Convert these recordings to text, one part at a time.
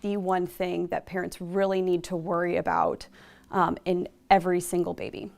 the one thing that parents really need to worry about in every single baby.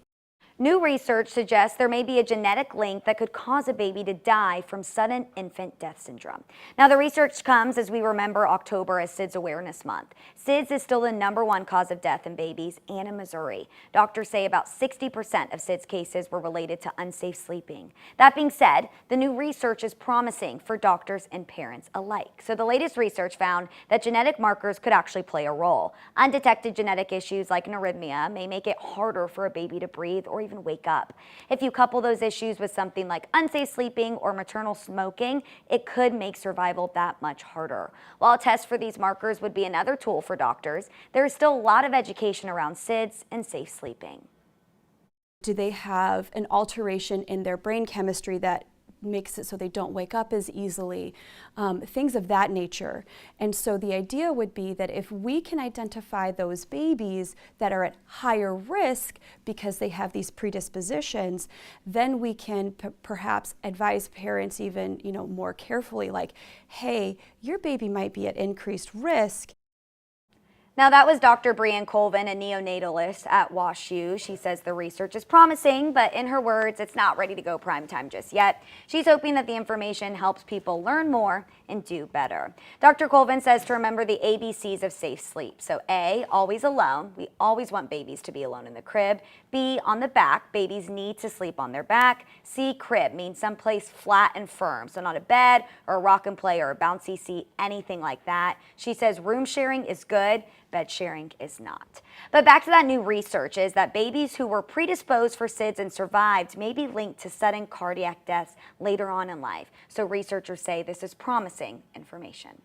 New research suggests there may be a genetic link that could cause a baby to die from sudden infant death syndrome. Now, the research comes as we remember October as SIDS Awareness Month. SIDS is still the #1 cause of death in babies and in Missouri. Doctors say about 60% of SIDS cases were related to unsafe sleeping. That being said, the new research is promising for doctors and parents alike. So the latest research found that genetic markers could actually play a role. Undetected genetic issues like an arrhythmia may make it harder for a baby to breathe or even wake up. If you couple those issues with something like unsafe sleeping or maternal smoking, it could make survival that much harder. While a test for these markers would be another tool for doctors, there is still a lot of education around SIDS and safe sleeping. Do they have an alteration in their brain chemistry that makes it so they don't wake up as easily, things of that nature. And so the idea would be that if we can identify those babies that are at higher risk because they have these predispositions, then we can perhaps advise parents even, more carefully, like, hey, your baby might be at increased risk. Now, that was Dr. Brianne Colvin, a neonatalist at WashU. She says the research is promising, but in her words, it's not ready to go prime time just yet. She's hoping that the information helps people learn more and do better. Dr. Colvin says to remember the ABCs of safe sleep. So A, always alone. We always want babies to be alone in the crib. B, on the back. Babies need to sleep on their back. C, crib means someplace flat and firm. So not a bed or a rock and play or a bouncy seat, anything like that. She says room sharing is good. Bed sharing is not. But back to that new research is that babies who were predisposed for SIDS and survived may be linked to sudden cardiac deaths later on in life. So researchers say this is promising information.